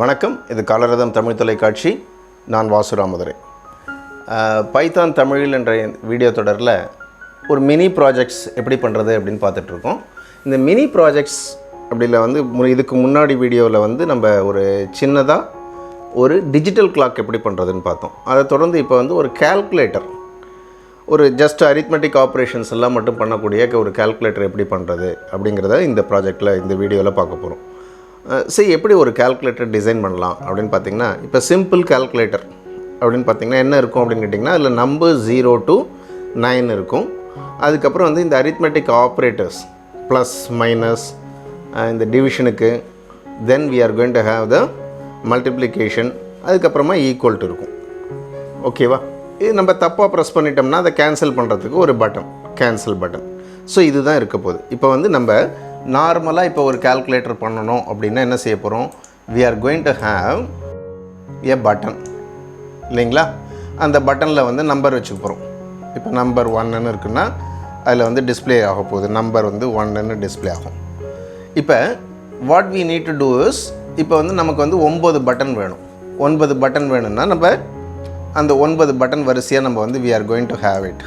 வணக்கம். இது கலரதம் தமிழ் தொலைக்காட்சி. நான் வாசுராமதுரை. பைத்தான் தமிழில் என்ற வீடியோ தொடரில் ஒரு மினி ப்ராஜெக்ட்ஸ் எப்படி பண்ணுறது அப்படின்னு பார்த்துட்ருக்கோம். இந்த மினி ப்ராஜெக்ட்ஸ் அப்படியில் வந்து இதுக்கு முன்னாடி வீடியோவில் நம்ம ஒரு சின்னதாக ஒரு டிஜிட்டல் கிளாக் எப்படி பண்ணுறதுன்னு பார்த்தோம். அதை தொடர்ந்து இப்போ ஒரு கேல்குலேட்டர், ஒரு ஜஸ்ட் அரித்மெட்டிக் ஆப்ரேஷன்ஸ் எல்லாம் மட்டும் பண்ணக்கூடிய ஒரு கேல்குலேட்டர் எப்படி பண்ணுறது அப்படிங்கிறத இந்த ப்ராஜெக்டில் இந்த வீடியோவில் பார்க்க போகிறோம். சரி, எப்படி ஒரு கேல்குலேட்டர் டிசைன் பண்ணலாம் அப்படின்னு பார்த்திங்கன்னா, இப்போ சிம்பிள் கேல்குலேட்டர் அப்படின்னு பார்த்திங்கன்னா என்ன இருக்கும் அப்படின்னு கேட்டிங்கன்னா, அதில் நம்பர் 0 to 9 இருக்கும். அதுக்கப்புறம் இந்த அரித்மெட்டிக் ஆப்ரேட்டர்ஸ் ப்ளஸ் மைனஸ், இந்த டிவிஷனுக்கு, then we are going to have the multiplication, அதுக்கப்புறமா ஈக்குவல் டு இருக்கும். ஓகேவா? இது நம்ம தப்பாக ப்ரெஸ் பண்ணிட்டோம்னா அதை கேன்சல் பண்ணுறதுக்கு ஒரு பட்டன், கேன்சல் பட்டன். ஸோ இதுதான் இருக்க போகுது. இப்போ நம்ம நார்மலாக இப்போ ஒரு கால்குலேட்டர் பண்ணணும் அப்படின்னா என்ன செய்ய போகிறோம்? We are going to have a button, இல்லைங்களா? அந்த பட்டனில் நம்பர் வச்சுக்க போகிறோம். இப்போ நம்பர் 1ன்னு இருக்குன்னா அதில் டிஸ்பிளே ஆக போகுது. நம்பர் 1ன்னு டிஸ்பிளே ஆகும். இப்போ what we need to do is, இப்போ நமக்கு 9 பட்டன் வேணும். 9 பட்டன் வேணும்னா நம்ம அந்த 9 பட்டன் வரிசையாக நம்ம we are going to have it.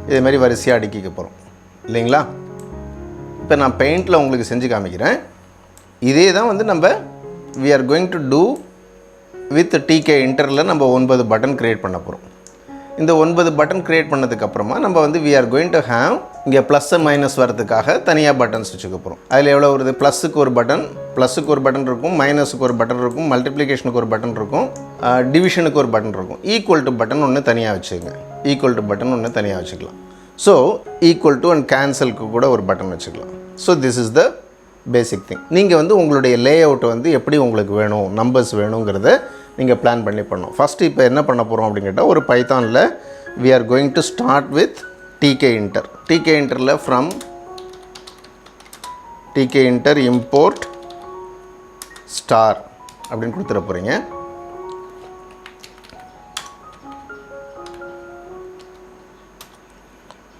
இதேமாதிரி வரிசையாக அடுக்கிக்க போகிறோம், இல்லைங்களா? இப்போ நான் பெயிண்டில் உங்களுக்கு செஞ்சு காமிக்கிறேன். இதே தான் நம்ம we are going to do with TK இன்டரில் நம்ம 9 பட்டன் க்ரியேட் பண்ண போகிறோம். இந்த 9 பட்டன் க்ரியேட் பண்ணதுக்கப்புறமா நம்ம we are going to have இங்கே ப்ளஸ் மைனஸ் வரதுக்காக தனியாக பட்டன்ஸ் வச்சுக்க போகிறோம். அதில் எவ்வளோ வருது? ப்ளஸுக்கு ஒரு பட்டன், ப்ளஸுக்கு ஒரு பட்டன் இருக்கும், மைனஸுக்கு ஒரு பட்டன் இருக்கும், மல்டிப்ளிகேஷனுக்கு ஒரு பட்டன் இருக்கும், டிவிஷனுக்கு ஒரு பட்டன் இருக்கும். ஈக்குவல் டு பட்டன் ஒன்று தனியாக வச்சுக்கோங்க. ஈக்குவல் டு பட்டன் ஒன்று தனியாக வச்சுக்கலாம். ஸோ ஈக்குவல் டு அண்ட் கேன்சலுக்கு கூட ஒரு பட்டன் வச்சுக்கலாம். So this is the basic thing. நீங்கள் உங்களுடைய லே அவுட் எப்படி உங்களுக்கு வேணும், நம்பர்ஸ் வேணுங்கிறத நீங்கள் பிளான் பண்ணி பண்ணணும். ஃபஸ்ட்டு இப்போ என்ன பண்ண போகிறோம் அப்படின்னு கேட்டால், ஒரு பைத்தானில் we are going to start with TK inter. TK இன்டரில் from TK inter import star அப்படின்னு கொடுத்துட போகிறீங்க.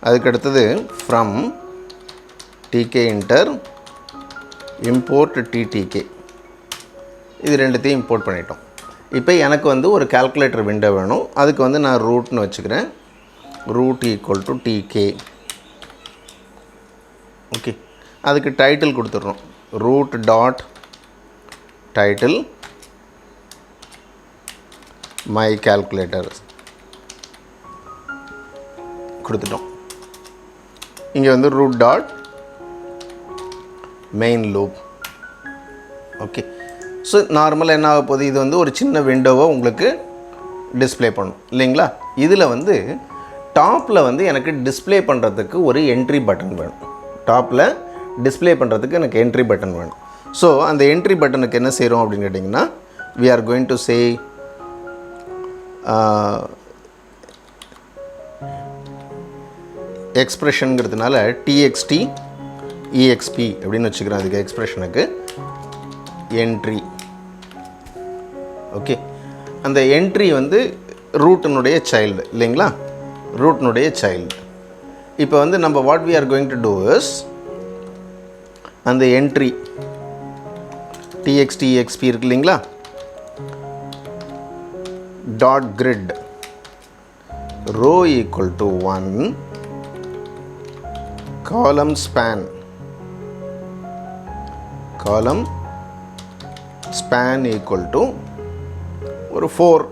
அதுக்கடுத்தது from TK inter import TTK. இது ரெண்டுத்தையும் இம்போர்ட் பண்ணிட்டோம். இப்போ எனக்கு ஒரு கால்குலேட்டர் விண்டோ வேணும். அதுக்கு நான் ரூட்னு வச்சுக்கிறேன். Root equal to TK. Okay, அதுக்கு டைட்டில் கொடுத்துட்றோம். Root dot title my calculator கொடுத்துட்டோம். இங்கே root dot main loop. Okay, so நார்மலாக என்ன ஆக போகுது? இது ஒரு சின்ன விண்டோவை உங்களுக்கு டிஸ்பிளே பண்ணும், இல்லைங்களா? இதில் டாப்பில் எனக்கு டிஸ்பிளே பண்ணுறதுக்கு ஒரு என்ட்ரி பட்டன் வேணும். டாப்பில் டிஸ்பிளே பண்ணுறதுக்கு எனக்கு என்ட்ரி பட்டன் வேணும். ஸோ அந்த என்ட்ரி பட்டனுக்கு என்ன செய்கிறோம் அப்படின்னு கேட்டிங்கன்னா, we are going to say எக்ஸ்ப்ரெஷனுங்கிறதுனால டிஎக்ஸ்டி இஎக்ஸ்பி அப்படின்னு வச்சுக்கிறேன். அதுக்கு எக்ஸ்ப்ரெஷனுக்கு என்ட்ரி. ஓகே, அந்த என்ட்ரி ரூட்டினுடைய சைல்டு, இல்லைங்களா? ரூட்டினுடைய சைல்டு. இப்போ நம்ம what we are going to do is, அந்த என்ட்ரி டிஎக்ஸ்டி இஎக்ஸ்பி இருக்கு, இல்லைங்களா? Dot grid row equal to 1 column span, காலம் ஸ்பேன் ஈக்குவல் டு ஒரு 4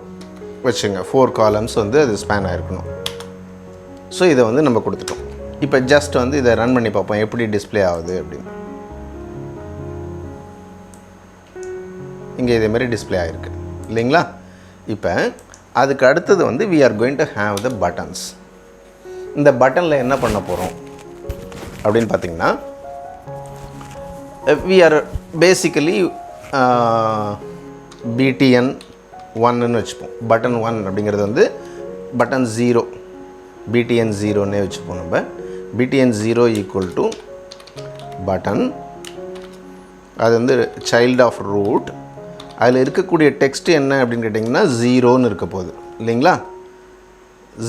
வச்சுங்க. 4 காலம்ஸ் அது ஸ்பேன் ஆகிருக்கணும். ஸோ இதை நம்ம கொடுத்துட்டோம். இப்போ ஜஸ்ட் இதை ரன் பண்ணி பார்ப்போம் எப்படி டிஸ்பிளே ஆகுது அப்படின்னு. இங்கே இதேமாரி டிஸ்பிளே ஆகிருக்கு, இல்லைங்களா? இப்போ அதுக்கு அடுத்தது we are going to have the buttons. இந்த பட்டனில் என்ன பண்ண போகிறோம் அப்படின்னு பார்த்தீங்கன்னா, வி ஆர் பேசிக்கலி BTN 1ன்னு வச்சுப்போம். பட்டன் 1 அப்படிங்கிறது பட்டன் 0, BTN 0ன்னே வச்சுப்போம். நம்ம BTN 0 ஈக்குவல் டு பட்டன், அது சைல்டு ஆஃப் ரூட். அதில் இருக்கக்கூடிய டெக்ஸ்ட் என்ன அப்படின்னு கேட்டிங்கன்னா 0ன்னு இருக்க போகுது, இல்லைங்களா?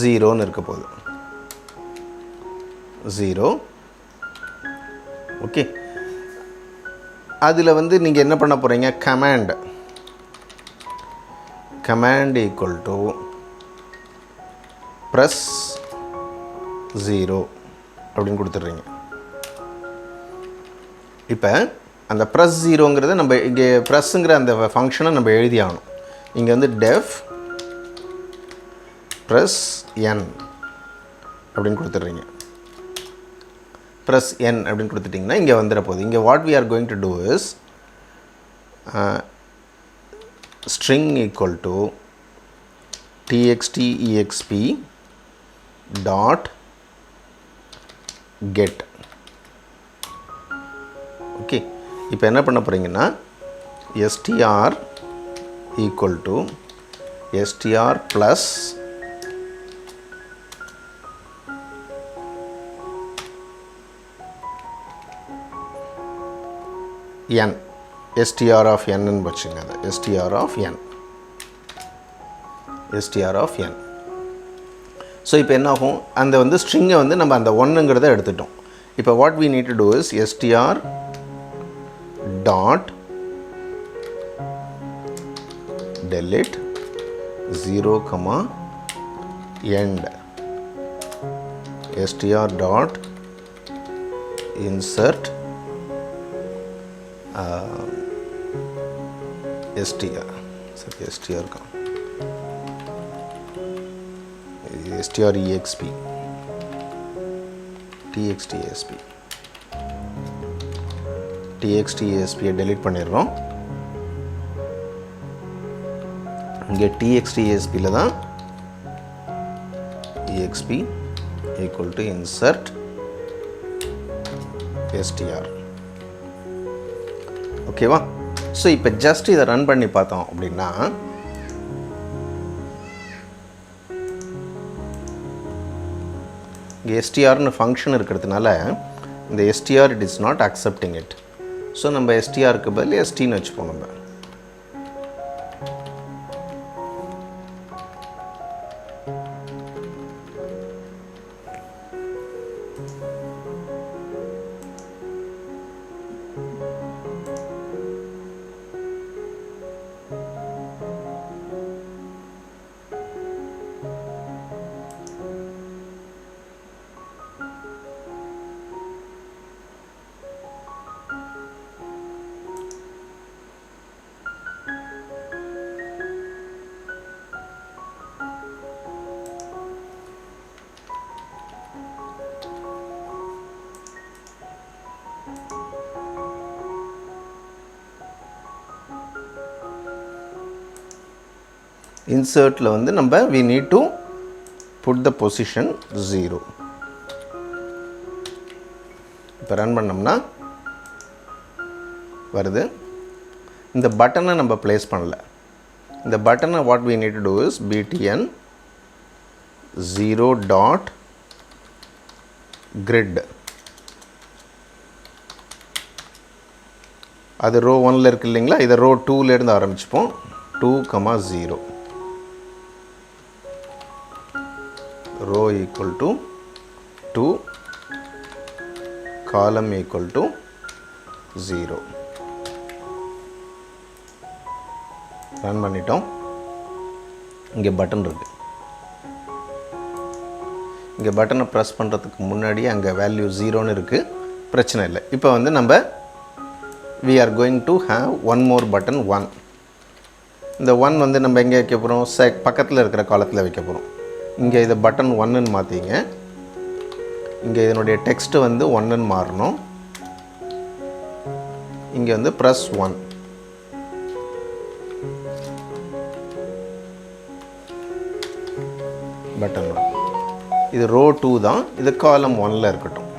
0ன்னு இருக்க போகுது. 0. ஓகே, அதில் நீங்கள் என்ன பண்ண போகிறீங்க? Command command equal to press 0 அப்படின்னு கொடுத்துட்றீங்க. இப்போ அந்த ப்ரெஸ் 0ங்கிறத நம்ம இங்கே ப்ரெஸ்ஸுங்கிற அந்த ஃபங்க்ஷனை நம்ம எழுதி ஆகணும். இங்கே வந்து def press n அப்படின்னு கொடுத்துட்றீங்க. press n அப்படின்னு கொடுத்துட்டிங்கன்னா இங்கே வந்துட போகுது. இங்கே what we are going to do is string equal to txt exp dot get. Okay, இப்போ என்ன பண்ண போகிறீங்கன்னா str equal to str plus n, str of n ன்னு வச்சுங்க. அது str of n, str of n. So இப்போ என்ன ஆகும், அந்த வந்து ஸ்ட்ரிங்கை வந்து நம்ம அந்த ஒன்றுங்கிறத எடுத்துட்டோம். இப்போ what we need to do is str dot delete 0 comma end, str dot insert str का str exp txt asp delete பண்ணிடுறோம். இங்கே txt asp ல தான் exp equal to insert str. ஓகேவா? ஸோ இப்போ ஜஸ்ட் இதை ரன் பண்ணி பார்த்தோம் அப்படின்னா இங்கே எஸ்டிஆர்னு ஃபங்க்ஷன் இருக்கிறதுனால இந்த STR it is not accepting it. So நம்ம எஸ்டிஆருக்கு பதில் எஸ்டின்னு வச்சுப்போம். நம்ம இன்சர்ட்டில் வந்து நம்ம we need to put the position 0. இப்போ ரன் பண்ணோம்னா வருது. இந்த பட்டனை நம்ம ப்ளேஸ் பண்ணல. இந்த பட்டனை what we need to do is btn 0 dot grid. அது ரோ 1ல் இருக்கு இல்லைங்களா, இதை ரோ 2ல இருந்து ஆரம்பிச்சுப்போம். 2,0 row equal to 2, column equal to 0. Run பண்ணிட்டோம். இங்கே பட்டன் இருக்கு. இங்கே பட்டனை ப்ரெஸ் பண்ணுறதுக்கு முன்னாடி அங்கே வேல்யூ 0ன்னு இருக்குது. பிரச்சனை இல்லை. இப்போ வந்து நம்ம we are going to have one more button 1. இந்த 1 வந்து நம்ம எங்கே வைக்க போகிறோம், பக்கத்தில் இருக்கிற காலத்தில் வைக்க போகிறோம். இங்கே இதை பட்டன் 1ன்னு மாற்றிங்க. இங்கே இதனுடைய டெக்ஸ்ட்டு வந்து 1ன்னு மாறணும். இங்கே வந்து ப்ரெஸ் 1. பட்டன் 1. இது ரோ 2 தான். இது காலம் 1ல் இருக்கட்டும்.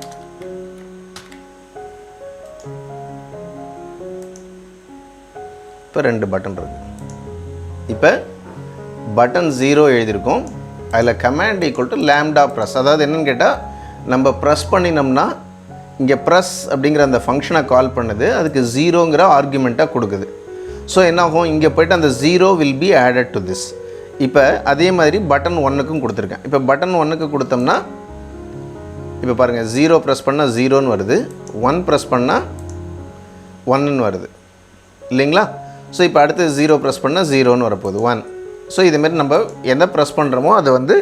இப்போ 2 பட்டன் இருக்கு. இப்போ பட்டன் 0 எழுதியிருக்கோம். அதில் command equal to lambda press. அதாவது என்னென்னு கேட்டால், நம்ம ப்ரெஸ் பண்ணினோம்னா இங்கே ப்ரெஸ் அப்படிங்கிற அந்த ஃபங்க்ஷனை கால் பண்ணுது, அதுக்கு 0ங்கிற ஆர்குமெண்ட்டாக கொடுக்குது. ஸோ என்னாகும், இங்கே போய்ட்டு அந்த 0 will be added to this. இப்போ அதே மாதிரி பட்டன் 1க்கும் கொடுத்துருக்கேன். இப்போ பட்டன் 1க்கு கொடுத்தோம்னா இப்போ பாருங்கள், 0 ப்ரெஸ் பண்ணால் 0ன்னு வருது, 1 ப்ரெஸ் பண்ணால் 1ன்னு வருது இல்லைங்களா. ஸோ இப்போ அடுத்து 0 ப்ரெஸ் பண்ணால் 0ன்னு வரப்போகுது, 1. ஸோ இதுமாரி நம்ம என்ன ப்ரெஸ் பண்ணுறோமோ அது வந்து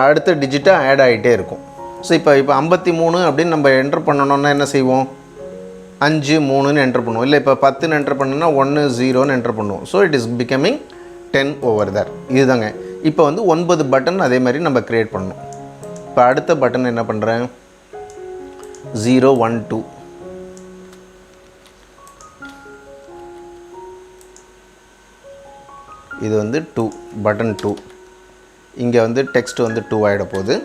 அடுத்த டிஜிட்டாக ஆட் ஆகிட்டே இருக்கும். ஸோ இப்போ 53 அப்படின்னு நம்ம என்ட்ரு பண்ணணுன்னா என்ன செய்வோம்? 5 3ன்னு என்ட்ரு பண்ணுவோம். இல்லை இப்போ 10ன்னு என்ட்ரு பண்ணணுன்னா 1 0ன்னு என்ட்ரு பண்ணுவோம். So it is becoming 10 over தர். இதுதாங்க. இப்போ வந்து 9 பட்டன் அதே மாதிரி நம்ம க்ரியேட் பண்ணணும். இப்போ அடுத்த பட்டன் என்ன பண்ணுறேன்? 0 1 2. இது வந்து 2 பட்டன் 2. இங்கே வந்து டெக்ஸ்ட் வந்து 2 ஆகிட போகுது.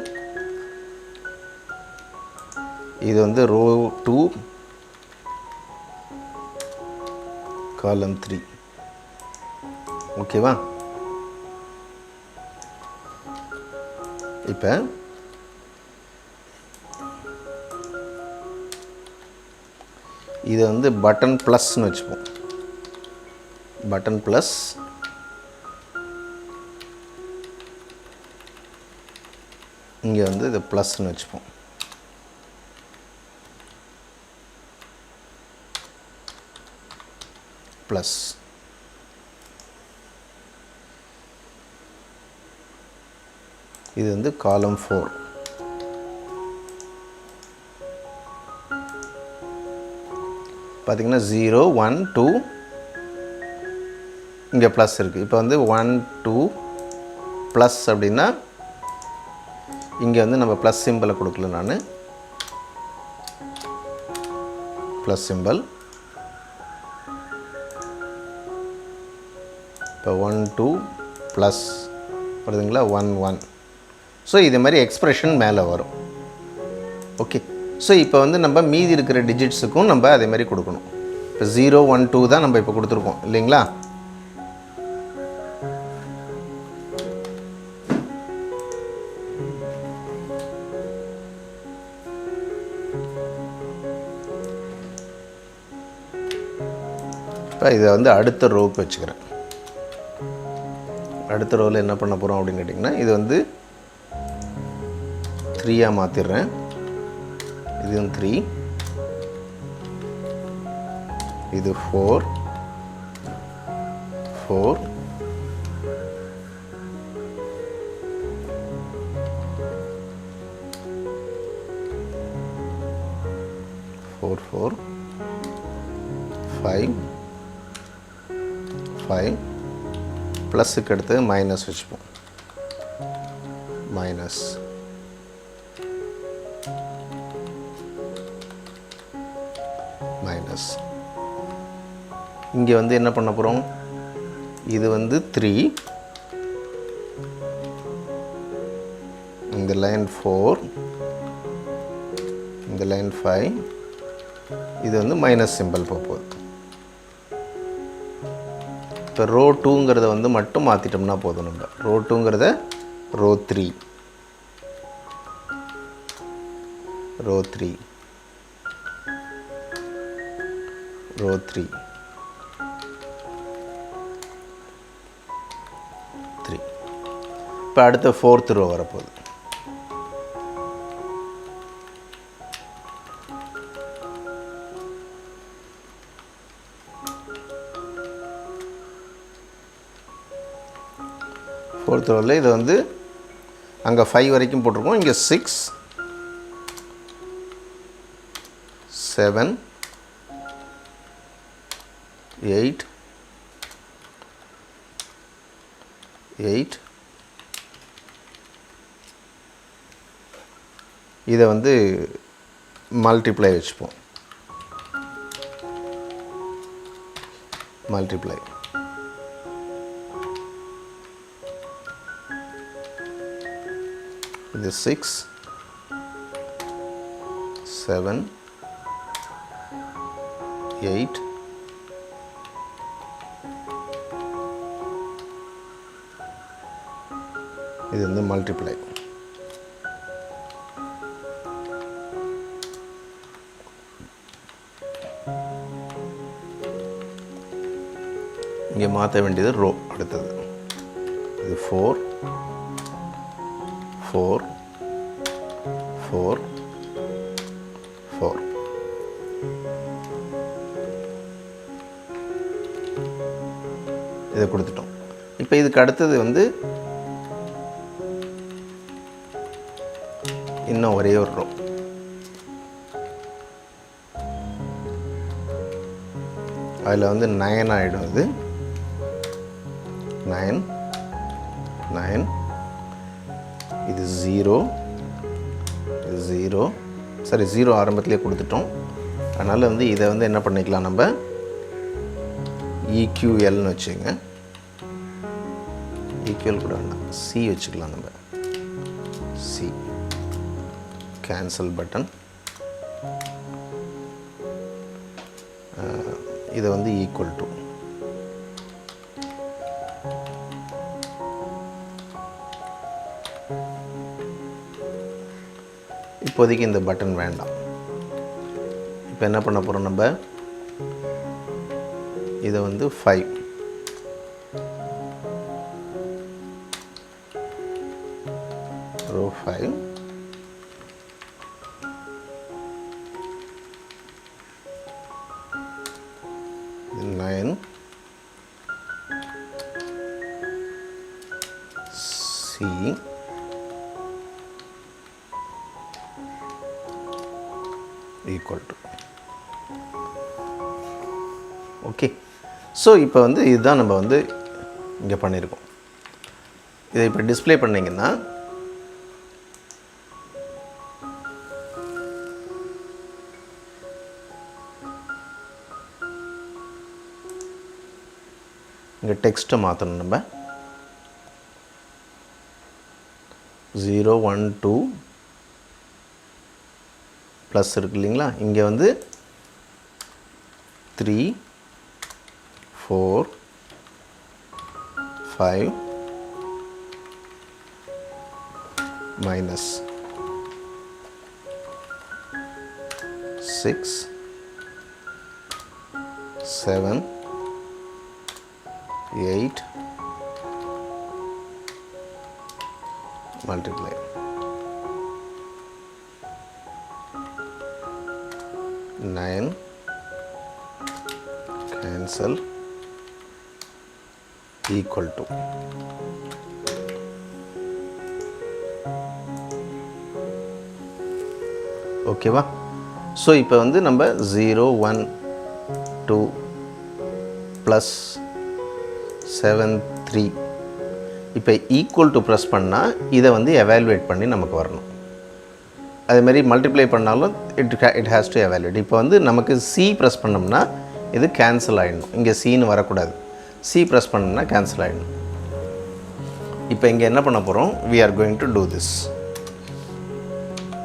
இது வந்து ரோ 2 காலம் 3. ஓகேவா? இப்போ இது வந்து பட்டன் ப்ளஸ்ன்னு வச்சுப்போம். பட்டன் ப்ளஸ் இங்கே வந்து இது ப்ளஸ்ன்னு வச்சுப்போம். ப்ளஸ் இது வந்து காலம் 4. பார்த்திங்கன்னா 0 1 2 இங்கே ப்ளஸ் இருக்குது. இப்போ வந்து 1 2 ப்ளஸ் அப்படின்னா இங்கே வந்து நம்ம ப்ளஸ் சிம்பிளை கொடுக்கல. நான் ப்ளஸ் சிம்பிள். இப்போ 1 2 ப்ளஸ் வருதுங்களா? 1 1. ஸோ இது மாதிரி எக்ஸ்ப்ரெஷன் மேலே வரும். ஓகே. ஸோ இப்போ வந்து நம்ம மீதி இருக்கிற டிஜிட்ஸுக்கும் நம்ம அதே மாதிரி கொடுக்கணும். இப்போ 0 1 2 தான் நம்ம இப்போ கொடுத்துருக்கோம் இல்லைங்களா? இப்போ இதை வந்து அடுத்த ரோவுக்கு வச்சுக்கிறேன். அடுத்த ரோவில் என்ன பண்ண போகிறோம் அப்படின்னு கேட்டிங்கன்னா, இது வந்து 3ஆக மாற்றிடுறேன். இதுவும் 3, இது 4 4 4 4 5 5 ப்ளஸுக்கு அடுத்து மைனஸ் வச்சுப்போம். மைனஸ் மைனஸ் இங்கே வந்து என்ன பண்ண போகிறோம்? இது வந்து 3, இந்த லைன் 4, இந்த லைன் 5, இது வந்து மைனஸ் சிம்பிள் போகுது. இப்போ ரோ 2ங்கிறத வந்து மட்டும் மாற்றிட்டோம்னா போதும். நம்ம ரோ 2ங்கிறத ரோ 3 ரோ 3 ரோ 3 3. இப்போ அடுத்த 4th ரோ வரப்போகுது. ஃபோர்த் ரோவில் இது வந்து அங்கே 5 வரைக்கும் போட்டிருக்கோம். இங்கே 6 7 8 8 இதை வந்து மல்டிப்ளை வச்சுப்போம். மல்டிப்ளை இது 6 7 8 இது வந்து மல்டிப்ளை. இங்கே மாற்ற வேண்டியது ரோ. அடுத்தது இது 4 4 4 4 இதை கொடுத்துட்டோம். இப்போ இதுக்கு அடுத்தது வந்து இன்னும் ஒரே ஒரு ரோ. அதில் வந்து 9 ஆகிடும். இது 9 9, இது 0 இது 0. சரி, 0 ஆரம்பத்திலே கொடுத்துட்டோம். அதனால் வந்து இதை வந்து என்ன பண்ணிக்கலாம், நம்ம EQLன்னு வச்சுங்க. EQL கூட வேண்டாம், C வச்சுக்கலாம். நம்ம C கேன்சல் பட்டன். இதை வந்து ஈக்குவல் டு இப்போதைக்கு இந்த பட்டன் வேண்டாம். இப்போ என்ன பண்ண போகிறோம், நம்ம இதை வந்து 5 ரோ 5 9 C equal to. ஓகே. ஸோ இப்போ வந்து இதுதான் நம்ம வந்து இங்கே பண்ணியிருக்கோம். இதை இப்போ டிஸ்பிளே பண்ணிங்கன்னா இங்கே டெக்ஸ்ட்டை மாற்றணும். நம்ம 0 1 2 ப்ளஸ் இருக்கு இல்லைங்களா, இங்கே வந்து 3 4 5 minus 6 7 8 multiply 9 cancel equal to. ஓகேவா? ஸோ இப்போ வந்து நம்ம 0 1 2 ப்ளஸ் 7 3 இப்போ ஈக்குவல் டு ப்ரெஸ் பண்ணால் இதை வந்து எவாலுவேட் பண்ணி நமக்கு வரணும். அதேமாதிரி மல்டிப்ளை பண்ணாலும் இட் ஹேஸ் டு எவாலுவேட். இப்போ வந்து நமக்கு சி ப்ரெஸ் பண்ணோம்னா இது கேன்சல் ஆகிடணும். இங்கே சின்னு வரக்கூடாது. சி ப்ரெஸ் பண்ணோம்னா கேன்சல் ஆகிடணும். இப்போ இங்கே என்ன பண்ண போகிறோம், we are going to do this.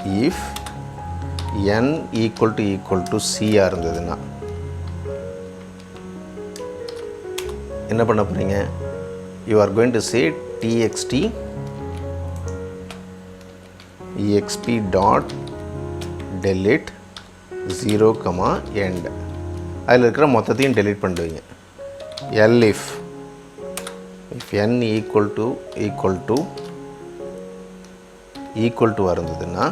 if n equal to c இருந்ததுன்னா என்ன பண்ண போகிறீங்க, you are going to say txt exp dot delete 0, end. அதில் இருக்கிற மொத்தத்தையும் delete பண்ணிடுவீங்க. elif if n equal to இருந்ததுன்னா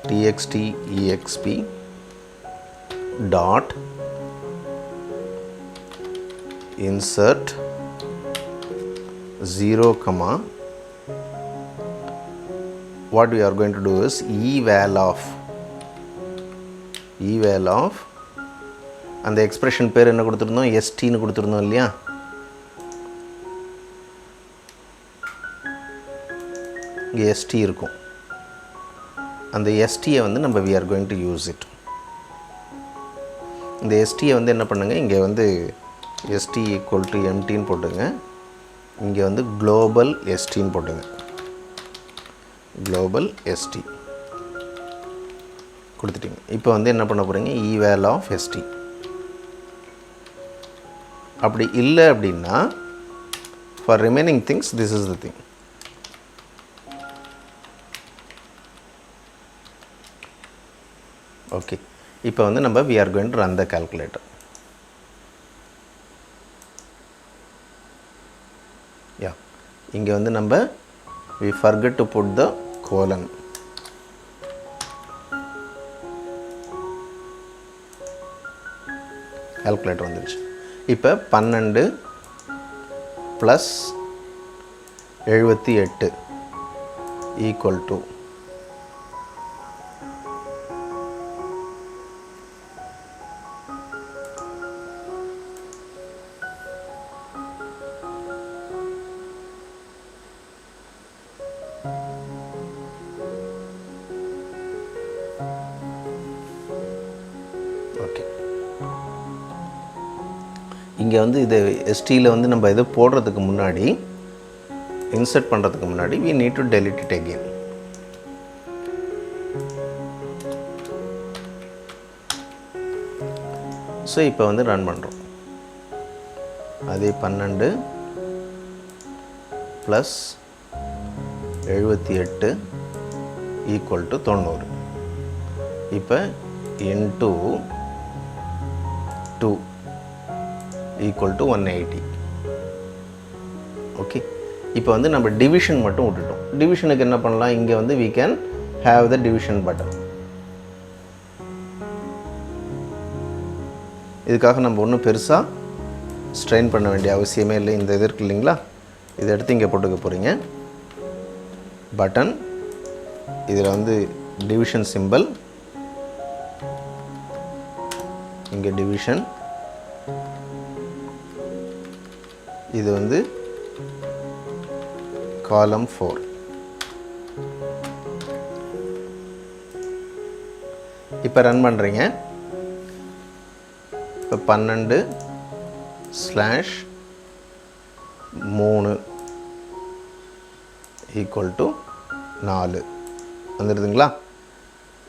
txt exp dot insert 0, what we are going to do is eval of அந்த எக்ஸ்பிரஷன் பேர் என்ன கொடுத்துருந்தோம், எஸ்டின்னு கொடுத்துருந்தோம் இல்லையா. இங்கே எஸ்டி இருக்கும். அந்த எஸ்டியை வந்து நம்ம we are going to use it. இந்த எஸ்டியை வந்து என்ன பண்ணுங்க, இங்கே வந்து எஸ்டி ஈக்குவல் டு எம்டின்னு போட்டுங்க. இங்கே வந்து குளோபல் எஸ்டின்னு போட்டுங்க. குளோபல் எஸ்டி கொடுத்துட்டிங்க. இப்போ வந்து என்ன பண்ண போகிறீங்க, eval of st. அப்படி இல்லை அப்படின்னா for remaining things this is the thing. Okay. இப்போ வந்து நம்ம we are going to run the calculator. இங்கே வந்து நம்ம we forget to put the colon. Calculator வந்துடுச்சு. இப்போ 12 ப்ளஸ் 78 ஈக்குவல் டு ஓகே. இங்கே வந்து இது எஸ்டியில் வந்து நம்ம இதை போடுறதுக்கு முன்னாடி, இன்சர்ட் பண்ணுறதுக்கு முன்னாடி we need to delete it again. So இப்போ வந்து ரன் பண்ணுறோம். அதே 12 ப்ளஸ் 78 ஈக்குவல் டு 90. இப்போ இன்ட்டு 2 ஈக்குவல் டு 180. ஓகே. இப்போ வந்து நம்ம டிவிஷன் மட்டும் விட்டுட்டோம். டிவிஷனுக்கு என்ன பண்ணலாம், இங்கே வந்து we can have the division button. இதுக்காக நம்ம ஒன்றும் பெருசாக ஸ்ட்ரெயின் பண்ண வேண்டிய அவசியமே இல்லை. இந்த இது இருக்கு இல்லைங்களா, இதை எடுத்து இங்கே போட்டுக்க போகிறீங்க. பட்டன், இதில் வந்து டிவிஷன் சிம்பிள், இங்கே டிவிஷன், இது வந்து காலம் 4. இப்போ ரன் பண்ணுறீங்க. இப்போ 12/3 ஈக்குவல் டு 4 வந்துடுதுங்களா.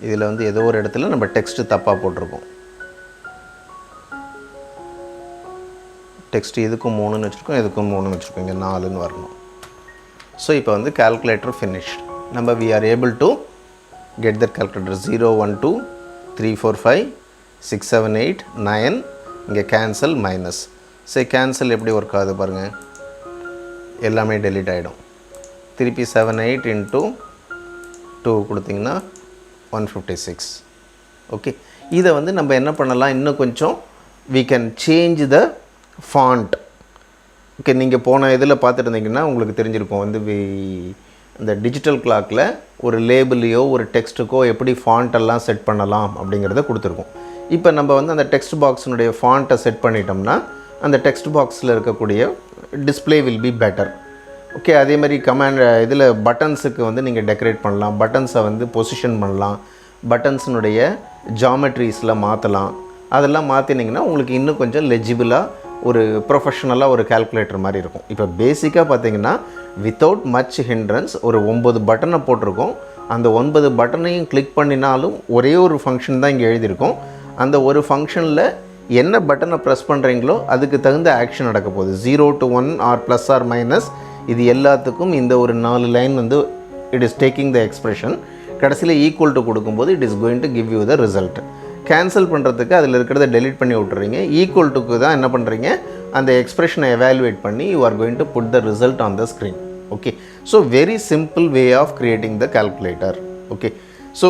இதில் வந்து ஏதோ ஒரு இடத்துல நம்ம டெக்ஸ்ட்டு தப்பாக போட்டிருக்கோம். டெக்ஸ்ட் இதுக்கும் 3ன்னு வச்சுருக்கோம், இதுக்கும் 3ன்னு வச்சுருக்கோம், இங்கே 4ன்னு வரணும். ஸோ இப்போ வந்து calculator finished. நம்ம we are able to get that calculator. 0 1 2 3 4 5 6 7 8 9, இங்கே கேன்சல் மைனஸ். சரி, கேன்சல் எப்படி ஒர்க் ஆகுது பாருங்கள், எல்லாமே டெலீட் ஆகிடும். திருப்பி 7 8 இன்ட்டு 2 கொடுத்திங்கன்னா 156. ஓகே. இதை வந்து நம்ம என்ன பண்ணலாம், இன்னும் கொஞ்சம் we can change the font. Okay. நீங்கள் போன இதில் பார்த்துட்டு இருந்தீங்கன்னா உங்களுக்கு தெரிஞ்சிருக்கும், வந்து இந்த டிஜிட்டல் கிளாக்கில் ஒரு லேபிளையோ ஒரு டெக்ஸ்ட்டுக்கோ எப்படி ஃபாண்ட்டெல்லாம் செட் பண்ணலாம் அப்படிங்கிறத கொடுத்துருக்கோம். இப்போ நம்ம வந்து அந்த டெக்ஸ்ட் பாக்ஸினுடைய ஃபாண்ட்டை செட் பண்ணிட்டோம்னா அந்த டெக்ஸ்ட் பாக்ஸில் இருக்கக்கூடிய display will be better. Okay. அதே மாதிரி கமாண்ட் இதில் பட்டன்ஸுக்கு வந்து நீங்கள் டெக்கரேட் பண்ணலாம், பட்டன்ஸை வந்து பொசிஷன் பண்ணலாம், பட்டன்ஸினுடைய ஜாமெட்ரிஸில் மாற்றலாம். அதெல்லாம் மாற்றினீங்கன்னா உங்களுக்கு இன்னும் கொஞ்சம் லெஜிபிளாக ஒரு ப்ரொஃபஷ்னலாக ஒரு கால்குலேட்டர் மாதிரி இருக்கும். இப்போ பேசிக்காக பார்த்தீங்கன்னா வித்தவுட் மச் ஹிண்ட்ரன்ஸ் ஒரு 9 பட்டனை போட்டிருக்கோம். அந்த 9 பட்டனையும் கிளிக் பண்ணினாலும் ஒரே ஒரு ஃபங்க்ஷன் தான் இங்கே எழுதியிருக்கோம். அந்த ஒரு ஃபங்க்ஷனில் என்ன பட்டனை ப்ரெஸ் பண்ணுறீங்களோ அதுக்கு தகுந்த ஆக்ஷன் நடக்க போகுது. 0 to 1 R plus R minus, இது எல்லாத்துக்கும் இந்த ஒரு 4 லைன் வந்து it is taking the expression. கடைசியில் ஈக்குவல் டு கொடுக்கும்போது it is going to give you the result. Cancel பண்ணுறதுக்கு அதில் இருக்கிறத டெலீட் பண்ணி விட்டுறீங்க. ஈக்குவல் டுக்கு தான் என்ன பண்ணுறீங்க, அந்த எக்ஸ்பிரஷனை எவாலுவேட் பண்ணி you are going to put the result on the screen. Okay. So very simple way of creating the calculator. Okay. So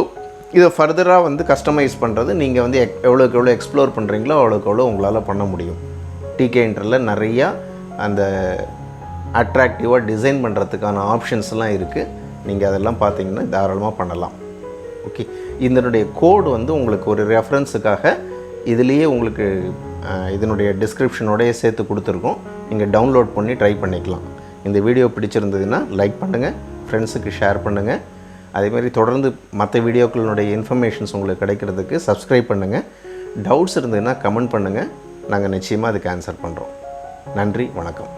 இதை ஃபர்தராக வந்து கஸ்டமைஸ் பண்ணுறது நீங்கள் வந்து எவ்வளோக்கு எவ்வளோ எக்ஸ்ப்ளோர் பண்ணுறீங்களோ அவ்வளோக்கு எவ்வளோ உங்களால் பண்ண முடியும். டிகே இன்டரில் நிறையா அந்த அட்ராக்டிவாக டிசைன் பண்ணுறதுக்கான ஆப்ஷன்ஸ்லாம் இருக்குது. நீங்கள் அதெல்லாம் பார்த்தீங்கன்னா தாராளமாக பண்ணலாம். ஓகே. இதனுடைய கோடு வந்து உங்களுக்கு ஒரு ரெஃபரன்ஸுக்காக இதுலேயே உங்களுக்கு இதனுடைய டிஸ்கிரிப்ஷனோடையே சேர்த்து கொடுத்துருக்கோம். நீங்கள் டவுன்லோட் பண்ணி ட்ரை பண்ணிக்கலாம். இந்த வீடியோ பிடிச்சிருந்ததுன்னா லைக் பண்ணுங்கள், ஃப்ரெண்ட்ஸுக்கு ஷேர் பண்ணுங்கள். அதேமாதிரி தொடர்ந்து மற்ற வீடியோக்களினுடைய இன்ஃபர்மேஷன்ஸ் உங்களுக்கு கிடைக்கிறதுக்கு சப்ஸ்கிரைப் பண்ணுங்கள். டவுட்ஸ் இருந்ததுன்னா கமெண்ட் பண்ணுங்கள், நாங்கள் நிச்சயமாக அதுக்கு ஆன்சர் பண்ணுறோம். நன்றி, வணக்கம்.